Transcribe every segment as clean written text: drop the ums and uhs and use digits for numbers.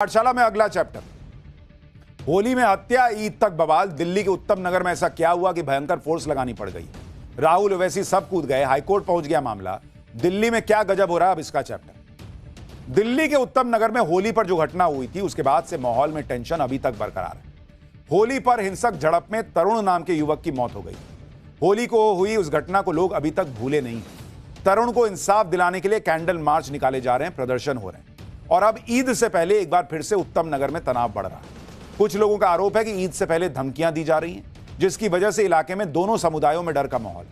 पाठशाला में अगला चैप्टर। होली में हत्या, ईद तक बवाल। दिल्ली के उत्तम नगर में ऐसा क्या हुआ कि भयंकर फोर्स लगानी पड़ गई। राहुल ओवैसी सब कूद गए, हाईकोर्ट पहुंच गया मामला। दिल्ली में क्या गजब हो रहा है, अब इसका चैप्टर। दिल्ली के उत्तम नगर में होली पर जो घटना हुई थी उसके बाद से माहौल में टेंशन अभी तक बरकरार है। होली पर हिंसक झड़प में तरुण नाम के युवक की मौत हो गई। होली को हुई उस घटना को लोग अभी तक भूले नहीं। तरुण को इंसाफ दिलाने के लिए कैंडल मार्च निकाले जा रहे हैं, प्रदर्शन हो रहे हैं। और अब ईद से पहले एक बार फिर से उत्तम नगर में तनाव बढ़ रहा है। कुछ लोगों का आरोप है कि ईद से पहले धमकियां दी जा रही हैं, जिसकी वजह से इलाके में दोनों समुदायों में डर का माहौल।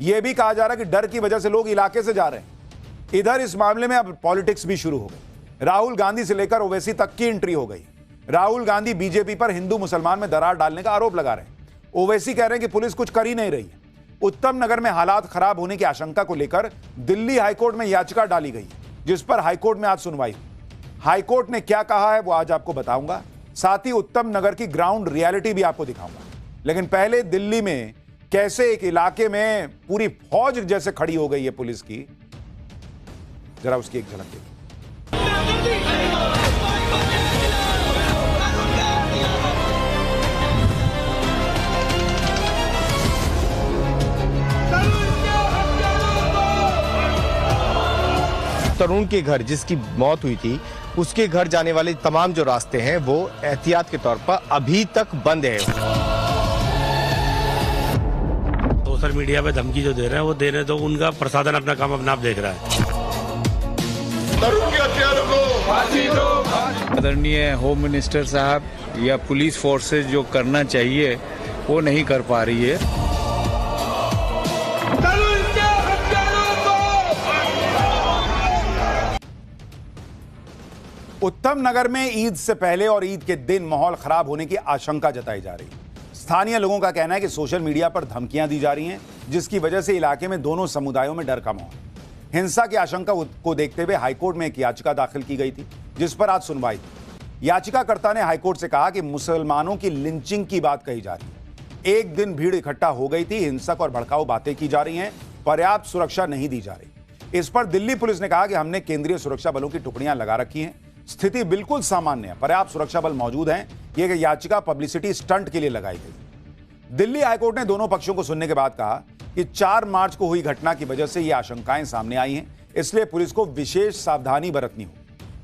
यह भी कहा जा रहा है कि डर की वजह से लोग इलाके से जा रहे हैं। इधर इस मामले में अब पॉलिटिक्स भी शुरू हो गई। राहुल गांधी से लेकर ओवैसी तक की एंट्री हो गई। राहुल गांधी बीजेपी पर हिंदू मुसलमान में दरार डालने का आरोप लगा रहे हैं। ओवैसी कह रहे हैं कि पुलिस कुछ कर ही नहीं रही है। उत्तम नगर में हालात खराब होने की आशंका को लेकर दिल्ली हाईकोर्ट में याचिका डाली गई, जिस पर हाईकोर्ट में आज सुनवाई हुई। हाईकोर्ट ने क्या कहा है वो आज आपको बताऊंगा। साथ ही उत्तम नगर की ग्राउंड रियलिटी भी आपको दिखाऊंगा। लेकिन पहले दिल्ली में कैसे एक इलाके में पूरी फौज जैसे खड़ी हो गई है पुलिस की, जरा उसकी एक झलक देखिए। तरुण के घर जिसकी मौत हुई थी, उसके घर जाने वाले तमाम जो रास्ते हैं वो एहतियात के तौर पर अभी तक बंद है। सोशल मीडिया पे धमकी जो दे रहे हैं वो देने दो, उनका प्रशासन अपना काम अपना आप देख रहा है। तरुण के हत्यारों को फांसी दो। आदरणीय होम मिनिस्टर साहब या पुलिस फोर्सेस जो करना चाहिए वो नहीं कर पा रही है। उत्तम नगर में ईद से पहले और ईद के दिन माहौल खराब होने की आशंका जताई जा रही है। स्थानीय लोगों का कहना है कि सोशल मीडिया पर धमकियां दी जा रही हैं, जिसकी वजह से इलाके में दोनों समुदायों में डर का माहौल। हिंसा की आशंका को देखते हुए हाईकोर्ट में एक याचिका दाखिल की गई थी, जिस पर आज सुनवाई हुई। याचिकाकर्ता ने हाईकोर्ट से कहा कि मुसलमानों की लिंचिंग की बात कही जा रही है। एक दिन भीड़ इकट्ठा हो गई थी, हिंसक और भड़काऊ बातें की जा रही हैं, पर्याप्त सुरक्षा नहीं दी जा रही। इस पर दिल्ली पुलिस ने कहा कि हमने केंद्रीय सुरक्षा बलों की टुकड़ियां लगा रखी हैं, स्थिति बिल्कुल सामान्य है, पर्याप्त सुरक्षा बल मौजूद हैं। यह याचिका पब्लिसिटी स्टंट के लिए लगाई गई। दिल्ली हाईकोर्ट ने दोनों पक्षों को सुनने के बाद कहा कि 4 मार्च को हुई घटना की वजह से ये आशंकाएं सामने आई हैं, इसलिए पुलिस को विशेष सावधानी बरतनी हो।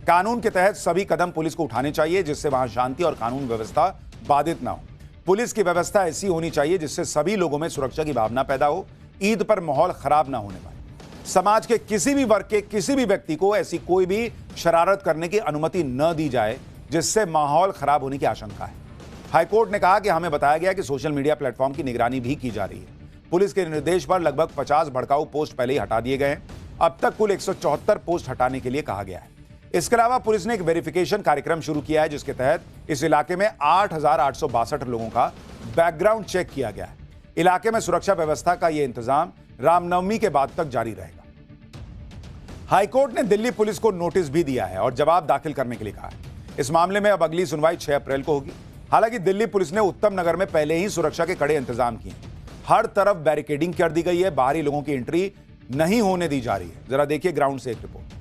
कानून के तहत सभी कदम पुलिस को उठाने चाहिए जिससे वहां शांति और कानून व्यवस्था बाधित ना हो। पुलिस की व्यवस्था ऐसी होनी चाहिए जिससे सभी लोगों में सुरक्षा की भावना पैदा हो, ईद पर माहौल खराब ना होने पाए। समाज के किसी भी वर्ग के किसी भी व्यक्ति को ऐसी कोई भी शरारत करने की अनुमति न दी जाए जिससे माहौल खराब होने की आशंका है। हाईकोर्ट ने कहा कि हमें बताया गया कि सोशल मीडिया प्लेटफॉर्म की निगरानी भी की जा रही है। पुलिस के निर्देश पर लगभग 50 भड़काऊ पोस्ट पहले ही हटा दिए गए हैं। अब तक कुल 174 पोस्ट हटाने के लिए कहा गया है। इसके अलावा पुलिस ने एक वेरिफिकेशन कार्यक्रम शुरू किया है, जिसके तहत इस इलाके में 8,862 लोगों का बैकग्राउंड चेक किया गया है। इलाके में सुरक्षा व्यवस्था का यह इंतजाम रामनवमी के बाद तक जारी रहेगा। हाईकोर्ट ने दिल्ली पुलिस को नोटिस भी दिया है और जवाब दाखिल करने के लिए कहा है। इस मामले में अब अगली सुनवाई 6 अप्रैल को होगी। हालांकि दिल्ली पुलिस ने उत्तम नगर में पहले ही सुरक्षा के कड़े इंतजाम किए हैं। हर तरफ बैरिकेडिंग कर दी गई है, बाहरी लोगों की एंट्री नहीं होने दी जा रही है। जरा देखिए ग्राउंड से एक रिपोर्ट।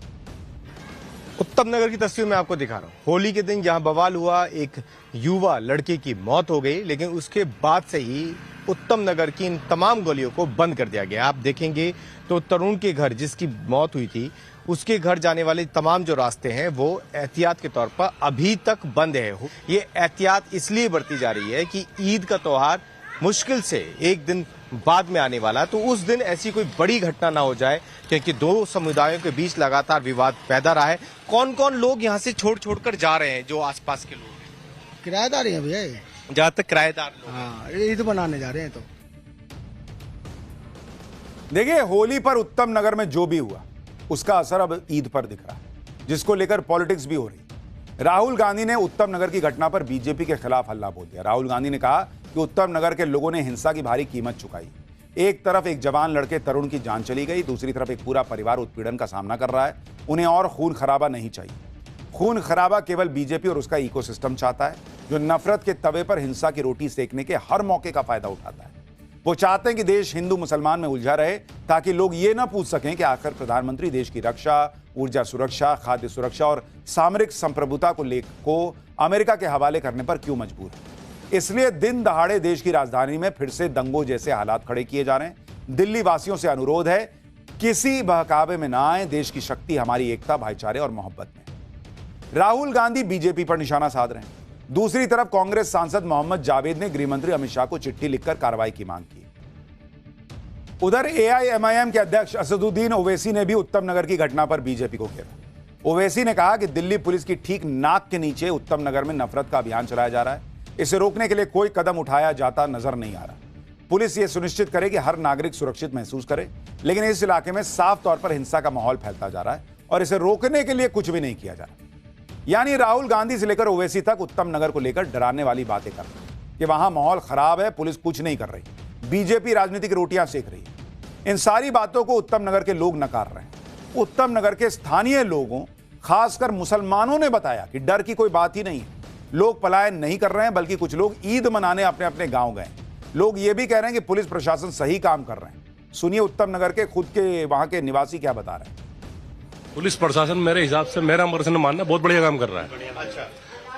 उत्तम नगर की तस्वीर मैं आपको दिखा रहा हूँ। होली के दिन जहां बवाल हुआ, एक युवा लड़के की मौत हो गई, लेकिन उसके बाद से ही उत्तम नगर की इन तमाम गलियों को बंद कर दिया गया। आप देखेंगे तो तरुण के घर जिसकी मौत हुई थी, उसके घर जाने वाले तमाम जो रास्ते हैं वो एहतियात के तौर पर अभी तक बंद है। ये एहतियात इसलिए बरती जा रही है कि ईद का त्योहार मुश्किल से एक दिन बाद में आने वाला है, तो उस दिन ऐसी कोई बड़ी घटना ना हो जाए, क्योंकि दो समुदायों के बीच लगातार विवाद पैदा रहा है। कौन कौन लोग यहाँ से छोड़ कर जा रहे हैं? जो आसपास के लोग किराएदार हैं भैया, जहाँ तक किराएदार लोग। हाँ, ईद बनाने जा रहे हैं। तो देखिए, होली पर उत्तम नगर में जो भी हुआ उसका असर अब ईद पर दिख रहा है, जिसको लेकर पॉलिटिक्स भी हो रही है। राहुल गांधी ने उत्तम नगर की घटना पर बीजेपी के खिलाफ हल्ला बोल दिया। राहुल गांधी ने कहा कि उत्तम नगर के लोगों ने हिंसा की भारी कीमत चुकाई। एक तरफ एक जवान लड़के तरुण की जान चली गई, दूसरी तरफ एक पूरा परिवार उत्पीड़न का सामना कर रहा है। उन्हें और खून खराबा नहीं चाहिए। खून खराबा केवल बीजेपी और उसका इकोसिस्टम चाहता है, जो नफरत के तवे पर हिंसा की रोटी सेकने के हर मौके का फायदा उठाता है। वो चाहते हैं कि देश हिंदू मुसलमान में उलझा रहे, ताकि लोग ये ना पूछ सकें कि आखिर प्रधानमंत्री देश की रक्षा ऊर्जा सुरक्षा, खाद्य सुरक्षा और सामरिक संप्रभुता को अमेरिका के हवाले करने पर क्यों मजबूर है। इसलिए दिन दहाड़े देश की राजधानी में फिर से दंगों जैसे हालात खड़े किए जा रहे हैं। दिल्ली वासियों से अनुरोध है, किसी बहकावे में ना आए। देश की शक्ति हमारी एकता, भाईचारे और मोहब्बत में। राहुल गांधी बीजेपी पर निशाना साध रहे हैं। दूसरी तरफ कांग्रेस सांसद मोहम्मद जावेद ने गृहमंत्री अमित शाह को चिट्ठी लिखकर कार्रवाई की मांग की। उधर एआईएमआईएम के अध्यक्ष असदुद्दीन ओवैसी ने भी उत्तम नगर की घटना पर बीजेपी को घेरा। ओवैसी ने कहा कि दिल्ली पुलिस की ठीक नाक के नीचे उत्तम नगर में नफरत का अभियान चलाया जा रहा है। इसे रोकने के लिए कोई कदम उठाया जाता नजर नहीं आ रहा। पुलिस ये सुनिश्चित करे कि हर नागरिक सुरक्षित महसूस करे, लेकिन इस इलाके में साफ तौर पर हिंसा का माहौल फैलता जा रहा है और इसे रोकने के लिए कुछ भी नहीं किया जा रहा। यानी राहुल गांधी से लेकर ओवैसी तक उत्तम नगर को लेकर डराने वाली बातें कर रहे हैं कि वहां माहौल खराब है, पुलिस कुछ नहीं कर रही, बीजेपी राजनीतिक रोटियां सेक रही है। इन सारी बातों को उत्तम नगर के लोग नकार रहे हैं। उत्तम नगर के स्थानीय लोगों, खासकर मुसलमानों ने बताया कि डर की कोई बात ही नहीं है। लोग पलायन नहीं कर रहे हैं, बल्कि कुछ लोग ईद मनाने अपने अपने गांव गए। लोग ये भी कह रहे हैं कि पुलिस प्रशासन सही काम कर रहे हैं। सुनिए उत्तम नगर के खुद के वहां के निवासी क्या बता रहे हैं। पुलिस प्रशासन मेरे हिसाब से, मेरा पर्सनल मानना, बहुत बढ़िया काम कर रहा है। अच्छा,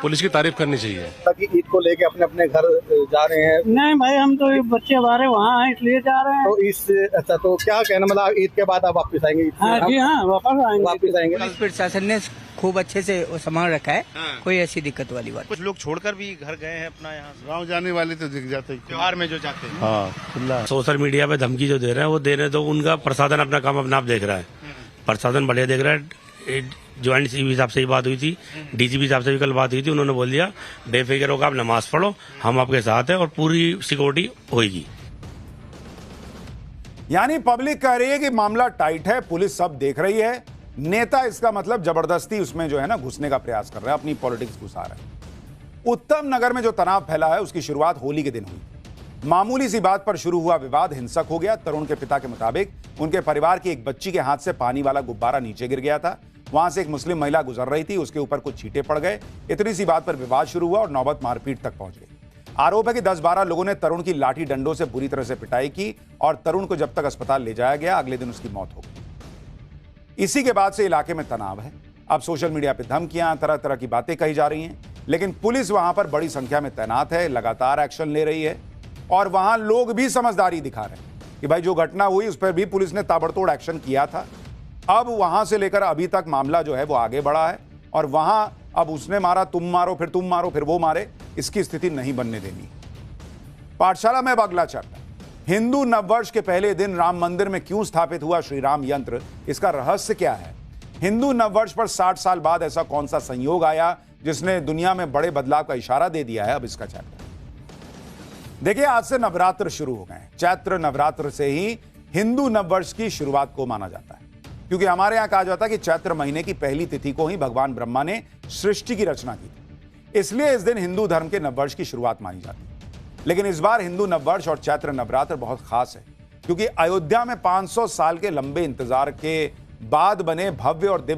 पुलिस की तारीफ करनी चाहिए। ताकि ईद को लेके अपने अपने घर जा रहे हैं। नहीं भाई, हम तो बच्चे हमारे वहाँ हैं इसलिए जा रहे हैं। तो इस अच्छा, तो क्या कहना, मतलब ईद के बाद आप वापस आएंगे? हाँ जी हाँ, वापस आएंगे। पुलिस प्रशासन ने खूब अच्छे से संभाल रखा है। कोई ऐसी दिक्कत वाली बात। कुछ लोग छोड़कर भी घर गए हैं अपना, यहाँ गाँव जाने वाले तो दिख जाते हैं त्योहार में जो जाते हैं। हाँ, सोशल मीडिया पे धमकी जो दे रहे हैं वो देने दो, उनका प्रशासन अपना काम अपना आप देख रहा है। प्रशासन बढ़िया देख रहा है। ज्वाइंट सीपी साहब से ही बात हुई थी, डीजीपी साहब से भी कल बात हुई थी। उन्होंने बोल दिया बेफिक्र होकर आप नमाज पढ़ो, हम आपके साथ हैं और पूरी सिक्योरिटी होगी। यानी पब्लिक कह रही है कि मामला टाइट है, पुलिस सब देख रही है। नेता इसका मतलब जबरदस्ती उसमें जो है ना घुसने का प्रयास कर रहे हैं, अपनी पॉलिटिक्स घुसा रहे हैं। उत्तम नगर में जो तनाव फैला है उसकी शुरुआत होली के दिन हुई। मामूली सी बात पर शुरू हुआ विवाद हिंसक हो गया। तरुण के पिता के मुताबिक उनके परिवार की एक बच्ची के हाथ से पानी वाला गुब्बारा नीचे गिर गया था। वहां से एक मुस्लिम महिला गुजर रही थी, उसके ऊपर कुछ छींटे पड़ गए। इतनी सी बात पर विवाद शुरू हुआ और नौबत मारपीट तक पहुंच गई। आरोप है कि 10-12 लोगों ने तरुण की लाठी डंडों से बुरी तरह से पिटाई की और तरुण को जब तक अस्पताल ले जाया गया, अगले दिन उसकी मौत हो गई। इसी के बाद से इलाके में तनाव है। अब सोशल मीडिया पर धमकियां, तरह तरह की बातें कही जा रही हैं, लेकिन पुलिस वहां पर बड़ी संख्या में तैनात है, लगातार एक्शन ले रही है और वहां लोग भी समझदारी दिखा रहे हैं कि भाई जो घटना हुई उस पर भी पुलिस ने ताबड़तोड़ एक्शन किया था। अब वहां से लेकर अभी तक मामला जो है वो आगे बढ़ा है और वहां अब उसने मारा, तुम मारो, फिर तुम मारो, फिर वो मारे, इसकी स्थिति नहीं बनने देनी। पाठशाला में अब अगला चैप्टर। हिंदू नववर्ष के पहले दिन राम मंदिर में क्यों स्थापित हुआ श्री राम यंत्र, इसका रहस्य क्या है? हिंदू नववर्ष पर 60 साल बाद ऐसा कौन सा संयोग आया जिसने दुनिया में बड़े बदलाव का इशारा दे दिया है? अब इसका चैप्टर देखिए। आज से नवरात्र शुरू हो गए। चैत्र नवरात्र से ही हिंदू नववर्ष की शुरुआत को माना जाता है, क्योंकि हमारे यहां कहा जाता है कि चैत्र महीने की पहली तिथि को ही भगवान ब्रह्मा ने सृष्टि की रचना की थी। इसलिए इस दिन हिंदू धर्म के नववर्ष की शुरुआत मानी जाती है। लेकिन इस बार हिंदू नववर्ष और चैत्र नवरात्र बहुत खास है, क्योंकि अयोध्या में 500 साल के लंबे इंतजार के बाद बने भव्य और दिव्य